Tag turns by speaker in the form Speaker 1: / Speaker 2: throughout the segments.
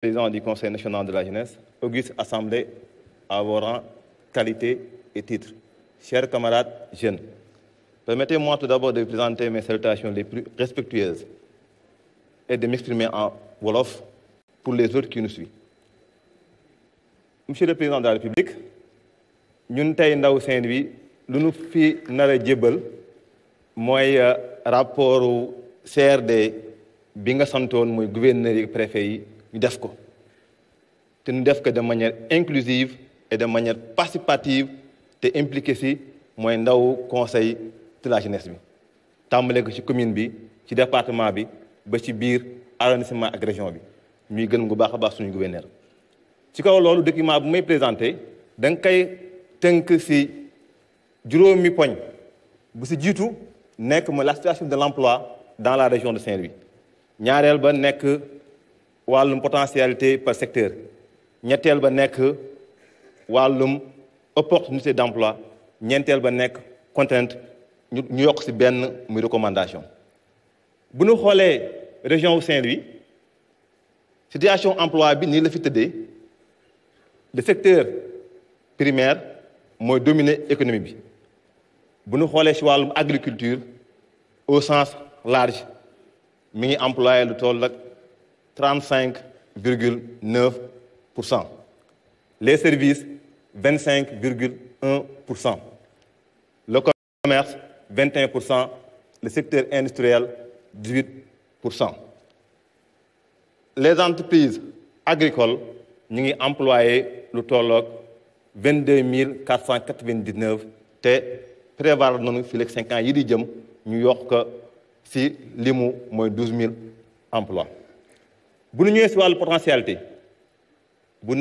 Speaker 1: Président du Conseil national de la jeunesse, auguste assemblée à vos rangs, qualité et titres. Chers camarades jeunes, permettez-moi tout d'abord de présenter mes salutations les plus respectueuses et de m'exprimer en wolof pour les autres qui nous suivent. Monsieur le Président de la République, ñun tey ndaw Saint-Louis lu nu fi nar a jébbal mooy rapportu CRD bi nga santoon mooy gouverneur yi préfet yi ñu def ko te ñu def ko de manière inclusive et de manière participative te impliqué si mooy ndaw conseil de la jeunesse bi tàmbale ko ci commune bi ci département bi ba ci biir arrondissement ak région bi ñuy gën bu baax a baax suñu gouverneur ci kaw loolu document bu may présenté da nga koy tënk si juróomi poñ bu si jiitu nekk mooy la situation de l'emploi dans la région de Saint-Louis ñaareel ba nekk wàllum potentialité par secteur ñetteel ba nekk wàllum opportunité d'emploi ñeenteel ba nekk contrainte ñu yokk si benn muy recommandation bu ñu xoolee région wu Saint-Louis situation emploi bi nii la fi tëddee le secteur primaire mooy dominer économie bi bu ñu xoolee ci wàllum agriculture au sens large mi ngi employé lu toll ak 35,9%. Les services 25,1%. Le commerce 21%. Le secteur industriel 18%. Les entreprises agricoles ñu ngi employé lu toll ak 22 499 te prévoir nañu fii ak 5 ans yi di jëm ñu yokk ci limu mooy 12 000 emplois bu ñu ñëwee ci wàllu potentialité bu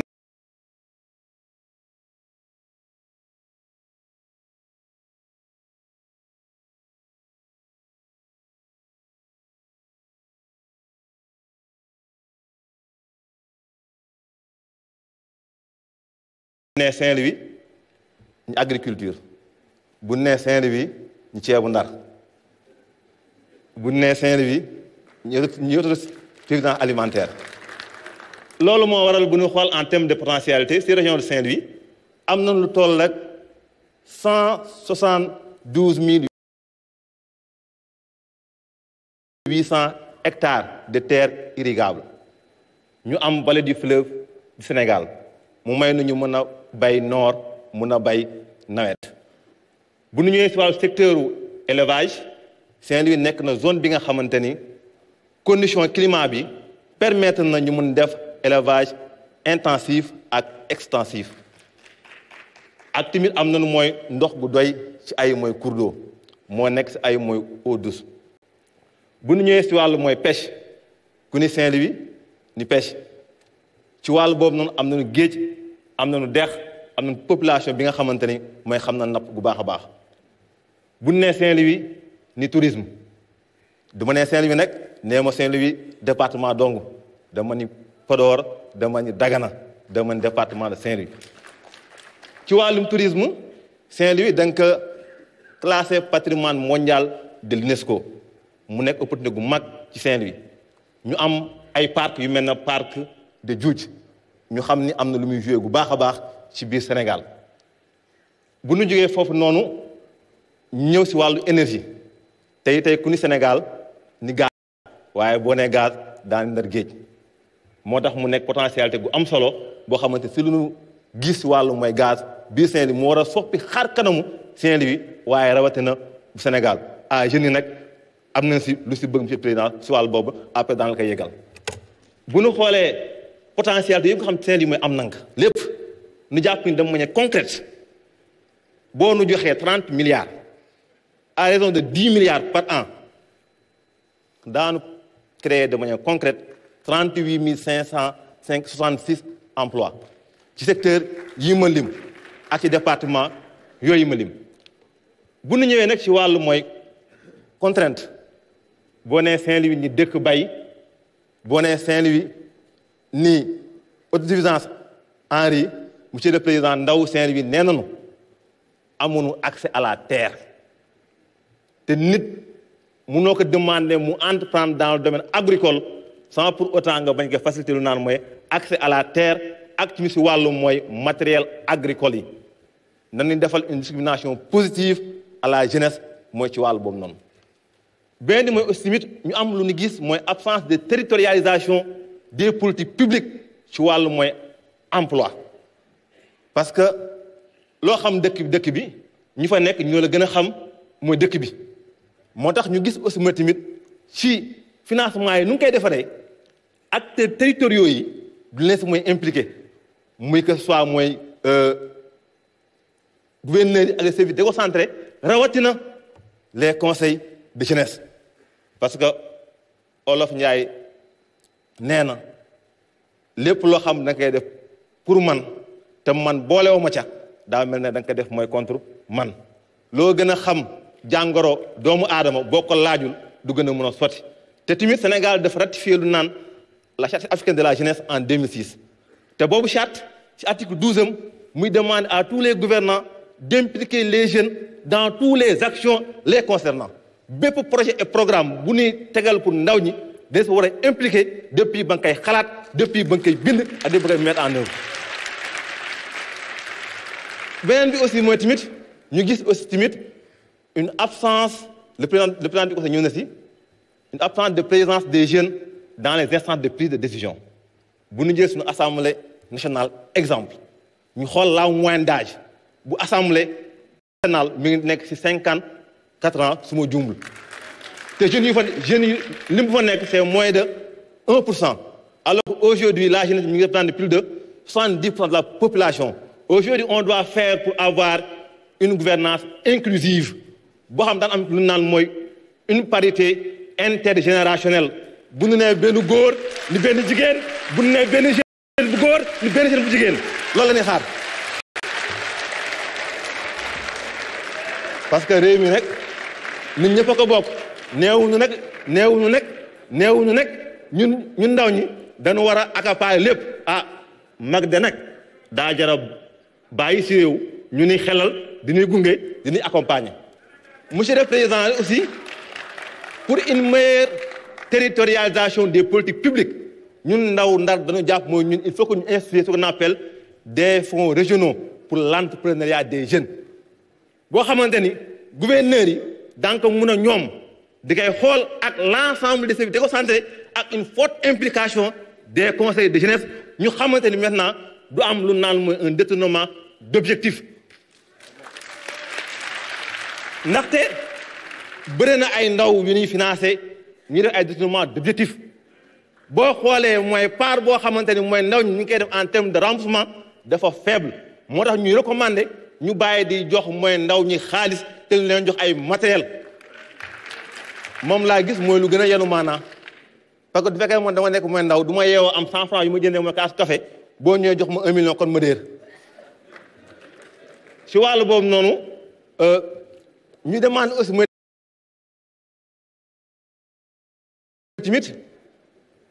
Speaker 1: nee Saint-Louis ñu agriculture bu nee Saint-Louis ñu ceebu ndar bu nee Saint-Louis ñu autosuffisance alimentaire loolu moo waral bu ñu xool en termes de potentialité ci région de Saint-Louis am na lu toll ak 172 800 hectares de terres irrigables ñu am vallée du fleuve du Sénégal mu may nu ñu mën a bay noor mën a bay nawet bu ñu ñëwee ci wàllu secteur élevage Saint-Louis nekk na zone bi nga xamante ni condition climat bi permettre na ñu mun def élevage intensif ak extensif ak tamit am nañu mooy ndox bu doy ci ay mooy cours d'eau moo nekk ci ay mooy eau douce bu ñu ñëwee ci wàllu mooy pêche ku ni Saint-Louis ni pêche ci wàllu boobu noonu am nañu géej am nañu dex am nañu population bi nga xamante ni mooy xam na napp gu baax a baax bu ñu nee Saint-Louis ni tourisme du ma nee Saint-Louis nag nee ma Saint-Louis département dong dama ni Podor dama ni Dagana dama ni département de Saint-Louis ci wàllum tourisme Saint-Louis da nga ko classé patrimoine mondial de l'UNESCO mu nekk opportunité gu mag ci Saint-Louis ñu am ay parc yu mel ne parc de Djoudj ñu xam ni am na lu muy joué gu baax a baax ci biir Sénégal bu ñu jógee foofu noonu ñëw ci wàllu énergie tey ku ni Sénégal ni gaz waaye boo nee gaz daan ndar géej moo tax mu nekk potentialité gu am solo boo xamante ci lu ñu gis wàllu mooy gaz biir Saint-Louis moo war a soppi xar kanamu Saint-Louis waaye rawatina bu Sénégal jeunes yi nag am nañ ci lu ci bëgg monsieur président ci wàllu boobu après daan la koy yëgal bu ñu xoolee potentialité yëpp nga xam Saint-Louis mooy am nank lépp nu jàpp ni de manière concrète boo nu joxee 30 milliards à raison de 10 milliards par an daanu créer de manière concrète 38 566 emplois ci secteur yi ma lim ak ci département yooyu ma lim bu nu ñëwee nag ci wàllu mooy contrainte boo nee Saint-Louis ni dëkk bay boo nee Saint-Louis ni autosuffisance en riz monsieur le président ndaw Saint-Louis nee nañu amuñu accès à la terre te nit munoo ko demander mu entreprendre dans le domaine agricole sans pour autant nga bañ ko faciliter lu naan mooy accès à la terre ak ci si wàllu mooy matériel agricole yi nañu defal une discrimination positive à la jeunesse mooy ci wàllu boobu noonu. benn bi mooy aussi tamit ñu am lu ñu gis mooy absence de territorialisation des politiques publiques ci wàllu mooy emploi parce que loo xam dëkk bi ñu fa nekk ñoo la gën a xam mooy dëkk bi moo tax ñu gis aussi mooy tamit ci financement yi nu ngi koy defaree acteurs territoriaux yi du leen si mooy impliqué muy que soit mooy gouverneurs yi ak les services déconcentrés rawatina les conseils de jeunesse parce que Olof Njaay nee na lépp loo xam da nga koy def pour man te man boolewu ma ca daa mel ne da nga koy def mooy contre man loo gën a xam jàngoro doomu aadama boo ko laajul du gën a mën a sotti te tamit Sénégal dafa ratifié lu naan la charte africaine de la jeunesse en 2006 te boobu charte ci article 12 muy demande à tous les gouvernants d'impliquer les jeunes dans toutes les actions les concernant bépp projet et programme bu ñuy tegal pour ndaw ñi dañ si war a impliqué depuis ba nga koy xalaat depuis ba nga koy bind ak depuis ba nga koy mettre en œuvre. beneen bi aussi mooy tamit ñu gis aussi tamit une absence le président du conseil ñëw na si une absence de présence des jeunes dans les instances de prise de décision bu ñu jël suñu assemblée nationale exemple ñu xool la moyenne d'âge bu assemblée nationale mi ngi nekk ci 54 ans su ma juumul te jeunes yi li mu fa nekk c'est moins de 1%, alors qu'aujourd'hui la jeunesse mi ngi représente plus de 70% de la population. Aujourd'hui on doit faire pour avoir une gouvernance inclusive boo xam daan am lu naan mooy une parité intergénérationnelle bu ñu nee benn góor ni benn jigéen bu ñu nee benn jeune bu góor ni benn jeune bu jigéen loolu la ñuy xaar parce que réew mi nag nit ñëpp a ko bokk neewuñu nag ñun ndaw ñi dañu war a accaparer lépp mag de nag daa jarab bàyyi si réew ñu ni xelal diñuy gunge diñuy accompagner. Monsieur le Président aussi pour une meilleure territorialisation des politiques publiques ñun ndaw Ndar dañu jàpp mooy ñun il faut que ñu instituer ce qu'on appelle des fonds régionaux pour l'entrepreneuriat des jeunes boo xamante ni gouverneurs yi donc mun a ñoom di koy xool ak l'ensemble des services déconcentrés ak une forte implication des conseils de jeunesse ñu xamante ni maintenant du am lu naan mooy un détournement d'objectifs ndaxte bëri na ay ndaw yu ñuy financé ñu def ay détournement d'objectifs boo xoolee mooy part boo xamante ni mooy ndaw ñi ñu ngi koy def en termes de remboursement dafa faible moo tax ñuy recommander ñu bàyyi di jox mooy ndaw ñi xaalis te ñu leen jox ay matériel moom laa gis mooy lu gën a yenu maanaa parce que du fekkee man dama nekk mooy ndaw du ma yeewoo am 100 francs yu ma jëndee mooy kaas café boo ñëwee jox ma 1 million kon ma déer si wàllu boobu noonu ñu demande aussi mooy tamit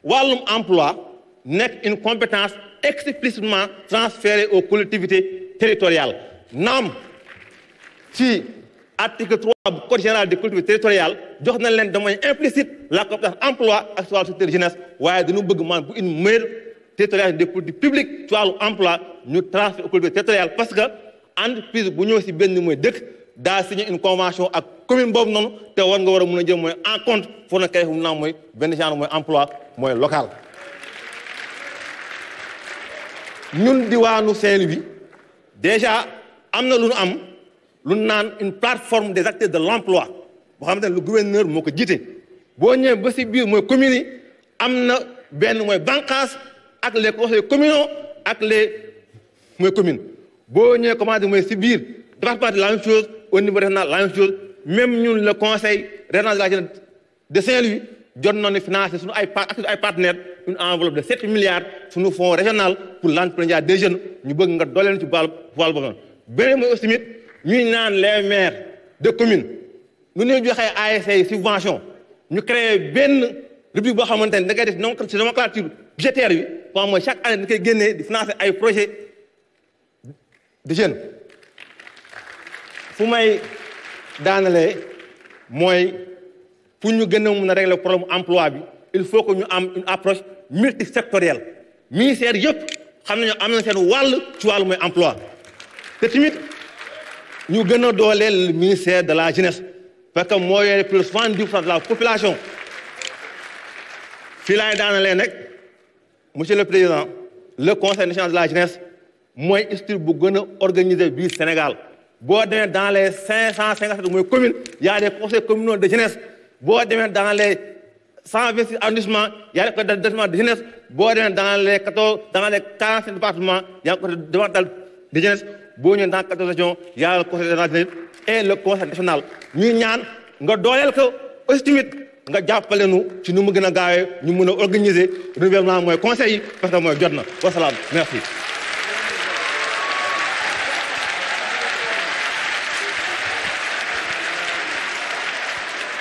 Speaker 1: wàllum emploi nekk une compétence explicitement transférée aux collectivités territoriales naam ci article 3 du code général des collectivités territoriales jox na leen de manière implicite la compétence emploi ak wàllu secteur jeunesse waaye dañu bëgg man pour une meilleure territorialisation des politiques publiques ci wàllu emploi ñu transférer aux collectivités territoriales parce que entreprise bu ñëw si benn mooy dëkk daa signé une convention ak commune boobu noonu te war nga war a mun a jël mooy en compte pour na kay fu mu naan mooy benn genre mooy emploi mooy local. ñun diwaanu Saint-Louis déjà am na lu ñu am lu naan une plateforme des acteurs de l'emploi boo xamante ne le gouverneur moo ko jiite boo ñëwee ba si biir mooy communes yi am na benn mooy bànqaas ak les conseils communaux ak les mooy communes boo ñëwee commencé mooy si biir département de la même chose au niveau régional la même chose même ñun le conseil régional de la jeunesse de Saint-Louis jot nañu financer suñu ay partenaires une enveloppe de 7 milliards suñu fonds régional pour l'entrepreneuriat des jeunes ñu bëgg nga dooleen ci wàll boobu noonu beneen mooy aussi tamit ñuy naan les maires de communes nu ñuy joxee ASC subvention ñu créé benn rubrique boo xamante ne da ngay def ci nomenclature budgétaire bi pour mooy chaque année da koy génnee di financer ay projets de jeunes fu may daanalee mooy pour ñu gën a mun a régler problème emploi bi il faut que ñu am une approche multisectorielle ministère yëpp xam nañu am na seen wàll ci wàllu mooy emploi te tamit ñu gën a dooleel ministère de la jeunesse parce que moo yore plus de 70% de la population fii laay daanalee nag monsieur le président le conseil national de la jeunesse mooy structure bu gën a organisé biir Sénégal boo demee dans les 557 mooy communes y a des conseils communaux de jeunesse boo demee dans les 126 arrondissements y a des départements de jeunesse boo demee dans les 45 départements y a des départements de jeunesse boo ñëwee dans 14 régions y a le conseil de la jeunesse et le conseil national ñuy ñaan nga dooleel ko aussi tamit nga jàppale nu ci nu mu gën a gaawee ñu mën a organiser renouvellement mooy conseil yi parce que mooy jot na wasalaam merci.